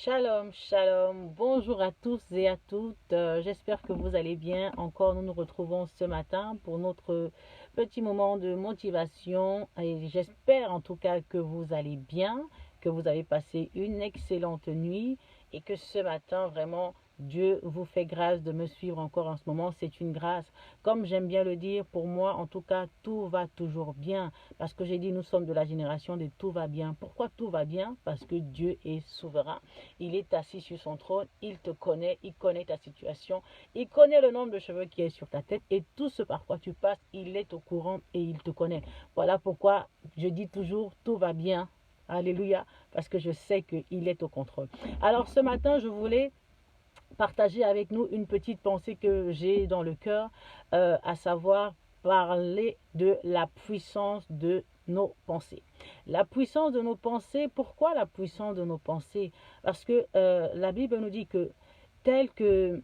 Shalom, shalom, bonjour à tous et à toutes, j'espère que vous allez bien. Encore nous nous retrouvons ce matin pour notre petit moment de motivation et j'espère en tout cas que vous allez bien, que vous avez passé une excellente nuit et que ce matin vraiment Dieu vous fait grâce de me suivre encore en ce moment, c'est une grâce. Comme j'aime bien le dire, pour moi en tout cas tout va toujours bien. Parce que j'ai dit, nous sommes de la génération de tout va bien. Pourquoi tout va bien? Parce que Dieu est souverain. Il est assis sur son trône, il te connaît, il connaît ta situation, il connaît le nombre de cheveux qui est sur ta tête et tout ce par quoi tu passes, il est au courant et il te connaît. Voilà pourquoi je dis toujours, tout va bien. Alléluia, parce que je sais qu'il est au contrôle. Alors ce matin, je voulais partager avec nous une petite pensée que j'ai dans le cœur, à savoir parler de la puissance de nos pensées. La puissance de nos pensées, pourquoi la puissance de nos pensées? Parce que la Bible nous dit que tel que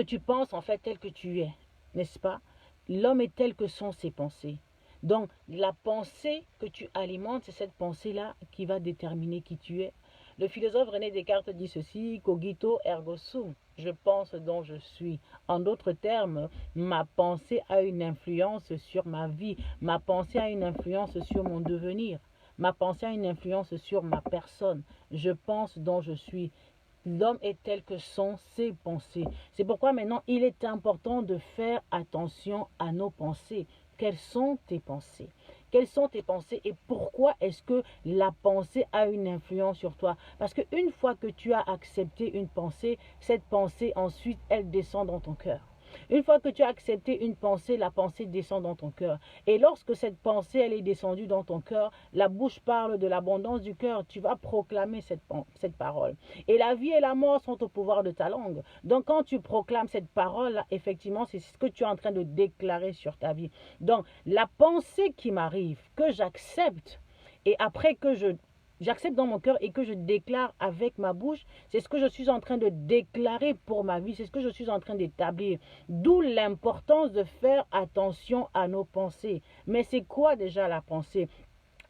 tu penses, en fait, tel que tu es, n'est-ce pas? L'homme est tel que sont ses pensées. Donc, la pensée que tu alimentes, c'est cette pensée-là qui va déterminer qui tu es. Le philosophe René Descartes dit ceci, cogito ergo sum, je pense dont je suis. En d'autres termes, ma pensée a une influence sur ma vie, ma pensée a une influence sur mon devenir, ma pensée a une influence sur ma personne. Je pense dont je suis. L'homme est tel que sont ses pensées. C'est pourquoi maintenant il est important de faire attention à nos pensées. Quelles sont tes pensées? Quelles sont tes pensées et pourquoi est-ce que la pensée a une influence sur toi? Parce qu'une fois que tu as accepté une pensée, cette pensée ensuite, elle descend dans ton cœur. Une fois que tu as accepté une pensée, la pensée descend dans ton cœur. Et lorsque cette pensée, elle est descendue dans ton cœur, la bouche parle de l'abondance du cœur. Tu vas proclamer cette parole. Et la vie et la mort sont au pouvoir de ta langue. Donc quand tu proclames cette parole, effectivement, c'est ce que tu es en train de déclarer sur ta vie. Donc la pensée qui m'arrive, que j'accepte, et après que j'accepte dans mon cœur et que je déclare avec ma bouche, c'est ce que je suis en train de déclarer pour ma vie, c'est ce que je suis en train d'établir. D'où l'importance de faire attention à nos pensées. Mais c'est quoi déjà la pensée?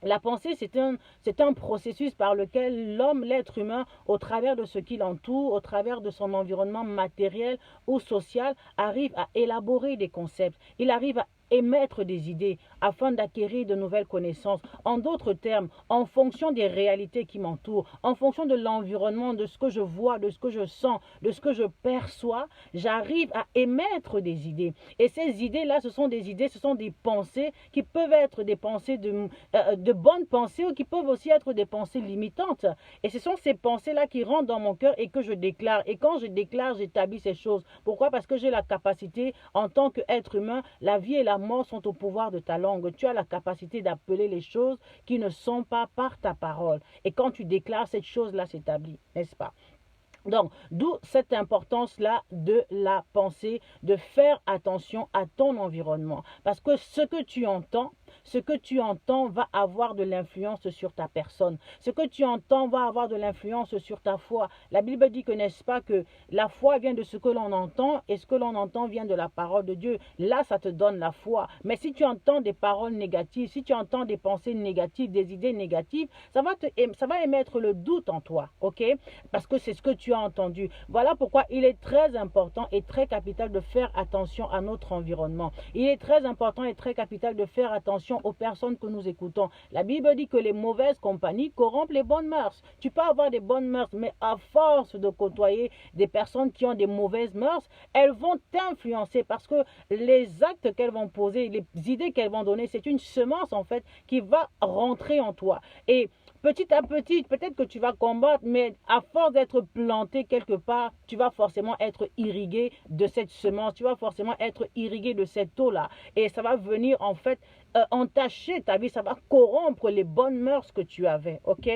La pensée, c'est un processus par lequel l'homme, l'être humain, au travers de ce qui l'entoure, au travers de son environnement matériel ou social, arrive à élaborer des concepts. Il arrive à émettre des idées afin d'acquérir de nouvelles connaissances. En d'autres termes, en fonction des réalités qui m'entourent, en fonction de l'environnement, de ce que je vois, de ce que je sens, de ce que je perçois, j'arrive à émettre des idées. Et ces idées-là, ce sont des idées, ce sont des pensées qui peuvent être des pensées de bonnes pensées ou qui peuvent aussi être des pensées limitantes. Et ce sont ces pensées-là qui rentrent dans mon cœur et que je déclare. Et quand je déclare, j'établis ces choses. Pourquoi? Parce que j'ai la capacité, en tant qu'être humain, la vie et la mort sont au pouvoir de ta langue. Tu as la capacité d'appeler les choses qui ne sont pas par ta parole. Et quand tu déclares, cette chose-là s'établit, n'est-ce pas? Donc, d'où cette importance-là de la pensée, de faire attention à ton environnement. Parce que ce que tu entends va avoir de l'influence sur ta personne. Ce que tu entends va avoir de l'influence sur ta foi. La Bible dit que, n'est-ce pas, que la foi vient de ce que l'on entend et ce que l'on entend vient de la parole de Dieu. Là, ça te donne la foi. Mais si tu entends des paroles négatives, si tu entends des pensées négatives, des idées négatives, ça va émettre le doute en toi, ok? Parce que c'est ce que tu as entendu. Voilà pourquoi il est très important et très capital de faire attention à notre environnement. Il est très important et très capital de faire attention aux personnes que nous écoutons. La Bible dit que les mauvaises compagnies corrompent les bonnes mœurs. Tu peux avoir des bonnes mœurs, mais à force de côtoyer des personnes qui ont des mauvaises mœurs, elles vont t'influencer parce que les actes qu'elles vont poser, les idées qu'elles vont donner, c'est une semence en fait qui va rentrer en toi. Et petit à petit, peut-être que tu vas combattre, mais à force d'être planté quelque part, tu vas forcément être irrigué de cette semence, tu vas forcément être irrigué de cette eau-là. Et ça va venir en fait entacher ta vie, ça va corrompre les bonnes mœurs que tu avais, ok?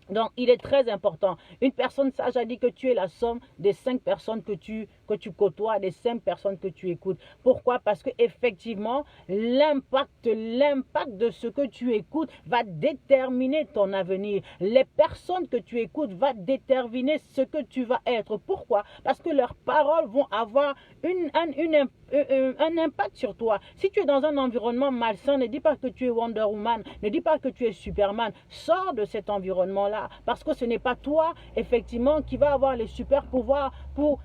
Donc, il est très important. Une personne sage a dit que tu es la somme des 5 personnes que tu côtoies, des 5 personnes que tu écoutes. Pourquoi? Parce que effectivement, l'impact de ce que tu écoutes va déterminer ton avenir. Les personnes que tu écoutes vont déterminer ce que tu vas être. Pourquoi? Parce que leurs paroles vont avoir un impact sur toi. Si tu es dans un environnement malsain, ne dis pas que tu es Wonder Woman, ne dis pas que tu es Superman. Sors de cet environnement-là pouvoirs-là. Parce que ce n'est pas toi, effectivement, qui va avoir les super pouvoirs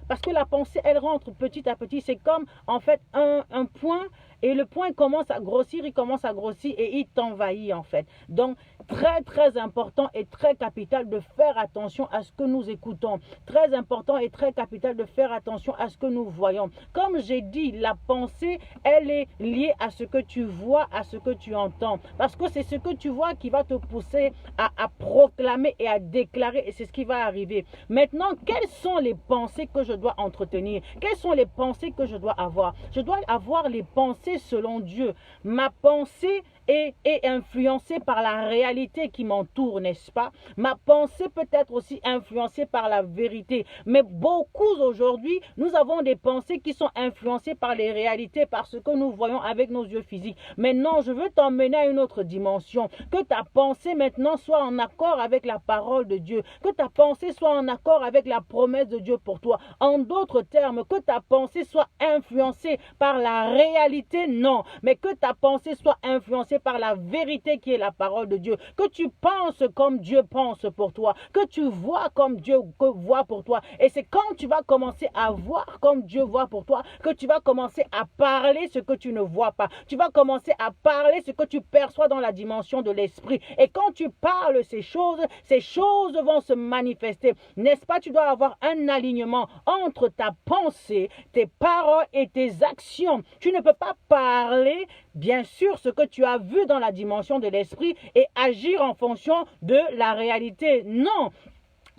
parce que la pensée, elle rentre petit à petit. C'est comme, en fait, un point. Et le point commence à grossir, il commence à grossir et il t'envahit en fait. Donc, très très important et très capital de faire attention à ce que nous écoutons. Très important et très capital de faire attention à ce que nous voyons. Comme j'ai dit, la pensée, elle est liée à ce que tu vois, à ce que tu entends. Parce que c'est ce que tu vois qui va te pousser à proclamer et à déclarer et c'est ce qui va arriver. Maintenant, quelles sont les pensées que je dois entretenir? Quelles sont les pensées que je dois avoir? Je dois avoir les pensées selon Dieu. Ma pensée est influencée par la réalité qui m'entoure, n'est-ce pas? Ma pensée peut être aussi influencée par la vérité. Mais beaucoup aujourd'hui, nous avons des pensées qui sont influencées par les réalités, par ce que nous voyons avec nos yeux physiques. Maintenant, je veux t'emmener à une autre dimension. Que ta pensée maintenant soit en accord avec la parole de Dieu. Que ta pensée soit en accord avec la promesse de Dieu pour toi. En d'autres termes, que ta pensée soit influencée par la réalité, non. Mais que ta pensée soit influencée par la vérité qui est la parole de Dieu. Que tu penses comme Dieu pense pour toi. Que tu vois comme Dieu voit pour toi. Et c'est quand tu vas commencer à voir comme Dieu voit pour toi que tu vas commencer à parler ce que tu ne vois pas. Tu vas commencer à parler ce que tu perçois dans la dimension de l'esprit. Et quand tu parles ces choses vont se manifester. N'est-ce pas? Tu dois avoir un alignement entre ta pensée, tes paroles et tes actions. Tu ne peux pas parler, bien sûr, ce que tu as vu dans la dimension de l'esprit et agir en fonction de la réalité. Non,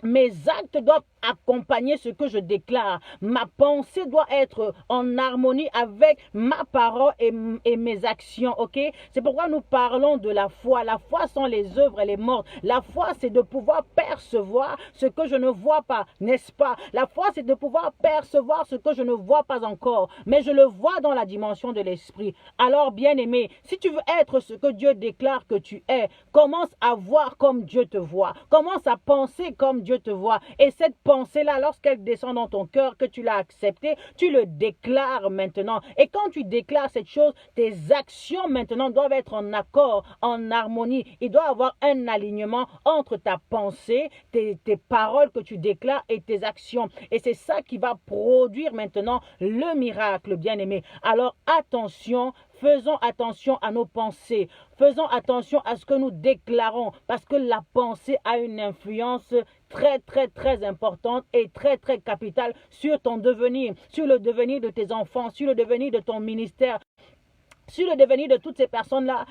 mes actes doivent accompagner ce que je déclare. Ma pensée doit être en harmonie avec ma parole et mes actions, ok? C'est pourquoi nous parlons de la foi. La foi sans les œuvres, elle est morte. La foi, c'est de pouvoir percevoir ce que je ne vois pas, n'est-ce pas? La foi, c'est de pouvoir percevoir ce que je ne vois pas encore, mais je le vois dans la dimension de l'esprit. Alors, bien-aimé, si tu veux être ce que Dieu déclare que tu es, commence à voir comme Dieu te voit. Commence à penser comme Dieu te voit. Et cette pensée-là, lorsqu'elle descend dans ton cœur, que tu l'as acceptée, tu le déclares maintenant. Et quand tu déclares cette chose, tes actions maintenant doivent être en accord, en harmonie. Il doit y avoir un alignement entre ta pensée, tes paroles que tu déclares et tes actions. Et c'est ça qui va produire maintenant le miracle, bien-aimé. Alors attention, faisons attention à nos pensées. Faisons attention à ce que nous déclarons parce que la pensée a une influence très, très, très importante et très, très capitale sur ton devenir, sur le devenir de tes enfants, sur le devenir de ton ministère, sur le devenir de toutes ces personnes-là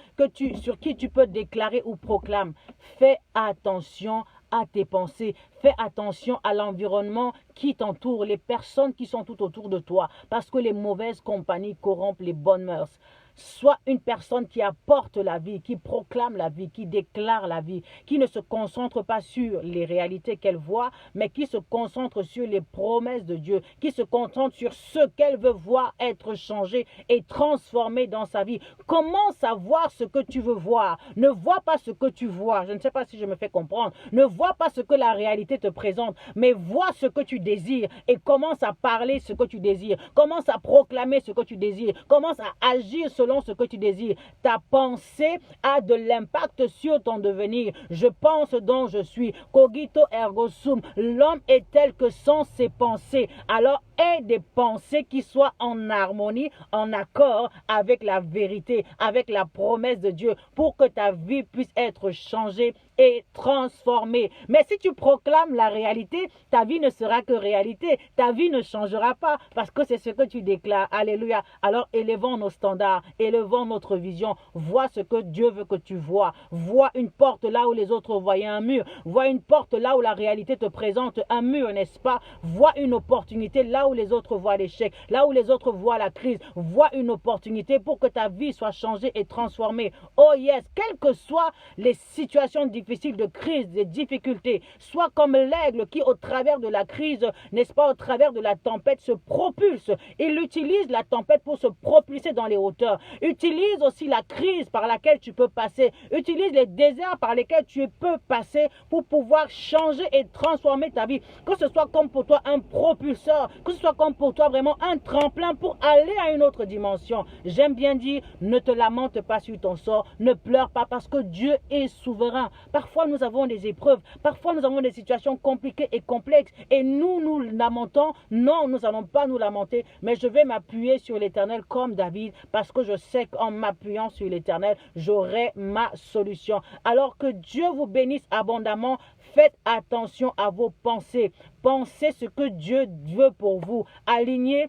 sur qui tu peux déclarer ou proclamer. Fais attention à tes pensées. Fais attention à l'environnement qui t'entoure, les personnes qui sont tout autour de toi, parce que les mauvaises compagnies corrompent les bonnes mœurs. Sois une personne qui apporte la vie, qui proclame la vie, qui déclare la vie, qui ne se concentre pas sur les réalités qu'elle voit, mais qui se concentre sur les promesses de Dieu, qui se concentre sur ce qu'elle veut voir être changé et transformé dans sa vie. Commence à voir ce que tu veux voir. Ne vois pas ce que tu vois. Je ne sais pas si je me fais comprendre. Ne vois pas ce que la réalité te présente, mais vois ce que tu désires et commence à parler ce que tu désires. Commence à proclamer ce que tu désires. Commence à agir selon ce que tu désires. Ta pensée a de l'impact sur ton devenir. Je pense donc je suis. Cogito ergo sum. L'homme est tel que sont ses pensées. Alors aie des pensées qui soient en harmonie, en accord avec la vérité, avec la promesse de Dieu, pour que ta vie puisse être changée et transformée. Mais si tu proclames la réalité, ta vie ne sera que réalité. Ta vie ne changera pas parce que c'est ce que tu déclares. Alléluia. Alors élevons nos standards, élevons notre vision. Vois ce que Dieu veut que tu vois. Vois une porte là où les autres voyaient un mur. Vois une porte là où la réalité te présente un mur, n'est-ce pas? Vois une opportunité là où les autres voient l'échec, là où les autres voient la crise. Vois une opportunité pour que ta vie soit changée et transformée. Oh yes, quelles que soient les situations difficiles de crise, des difficultés, sois comme l'aigle qui au travers de la crise, n'est-ce pas, au travers de la tempête se propulse. Il utilise la tempête pour se propulser dans les hauteurs. Utilise aussi la crise par laquelle tu peux passer. Utilise les déserts par lesquels tu peux passer pour pouvoir changer et transformer ta vie. Que ce soit comme pour toi un propulseur, que ce soit comme pour toi vraiment un tremplin pour aller à une autre dimension. J'aime bien dire, ne te lamente pas sur ton sort, ne pleure pas parce que Dieu est souverain. Parfois nous avons des épreuves, parfois nous avons des situations compliquées et complexes et nous lamentons. Non, nous n'allons pas nous lamenter, mais je vais m'appuyer sur l'Éternel comme David parce que je sais qu'en m'appuyant sur l'Éternel, j'aurai ma solution. Alors que Dieu vous bénisse abondamment. Faites attention à vos pensées. Pensez ce que Dieu veut pour vous. Alignez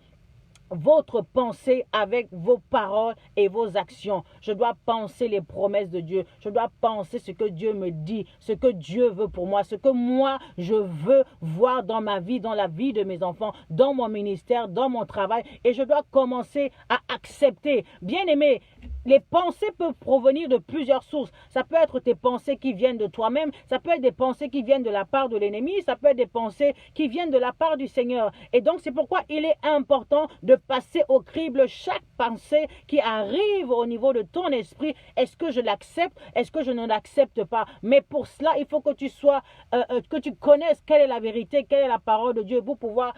votre pensée avec vos paroles et vos actions. Je dois penser les promesses de Dieu. Je dois penser ce que Dieu me dit, ce que Dieu veut pour moi, ce que moi je veux voir dans ma vie, dans la vie de mes enfants, dans mon ministère, dans mon travail. Et je dois commencer à accepter. Bien aimé, les pensées peuvent provenir de plusieurs sources. Ça peut être tes pensées qui viennent de toi-même, ça peut être des pensées qui viennent de la part de l'ennemi, ça peut être des pensées qui viennent de la part du Seigneur. Et donc c'est pourquoi il est important de passer au crible chaque pensée qui arrive au niveau de ton esprit. Est-ce que je l'accepte? Est-ce que je ne l'accepte pas? Mais pour cela, il faut que tu sois, que tu connaisses quelle est la vérité, quelle est la parole de Dieu pour pouvoir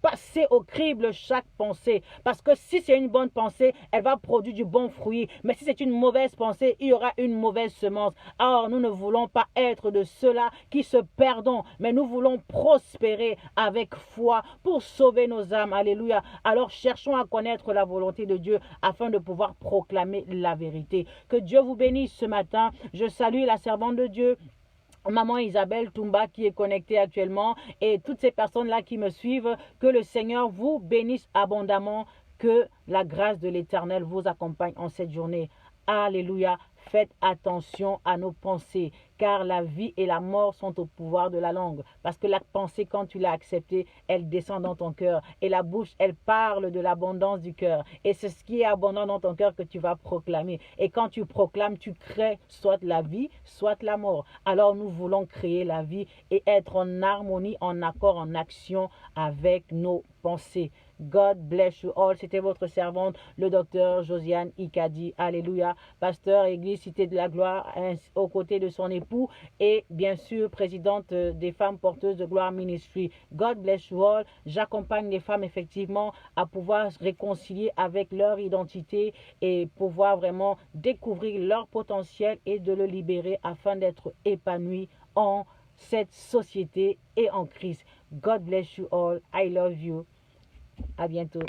passer au crible chaque pensée. Parce que si c'est une bonne pensée, elle va produire du bon fruit. Mais si c'est une mauvaise pensée, il y aura une mauvaise semence. Or, nous ne voulons pas être de ceux-là qui se perdent, mais nous voulons prospérer avec foi pour sauver nos âmes. Alléluia. Alors, cherchons à connaître la volonté de Dieu afin de pouvoir proclamer la vérité. Que Dieu vous bénisse ce matin. Je salue la servante de Dieu, Maman Isabelle Toumba qui est connectée actuellement et toutes ces personnes-là qui me suivent. Que le Seigneur vous bénisse abondamment. Que la grâce de l'Éternel vous accompagne en cette journée. Alléluia. Faites attention à nos pensées, car la vie et la mort sont au pouvoir de la langue. Parce que la pensée, quand tu l'as acceptée, elle descend dans ton cœur. Et la bouche, elle parle de l'abondance du cœur. Et c'est ce qui est abondant dans ton cœur que tu vas proclamer. Et quand tu proclames, tu crées soit la vie, soit la mort. Alors nous voulons créer la vie et être en harmonie, en accord, en action avec nos pensées. God bless you all. C'était votre servante, le docteur Josiane Ikadi. Alléluia. Pasteur, Église, Cité de la Gloire, aux côtés de son époux et bien sûr, présidente des femmes porteuses de gloire ministry. God bless you all. J'accompagne les femmes effectivement à pouvoir se réconcilier avec leur identité et pouvoir vraiment découvrir leur potentiel et de le libérer afin d'être épanouies en cette société et en Christ. God bless you all. I love you. À bientôt.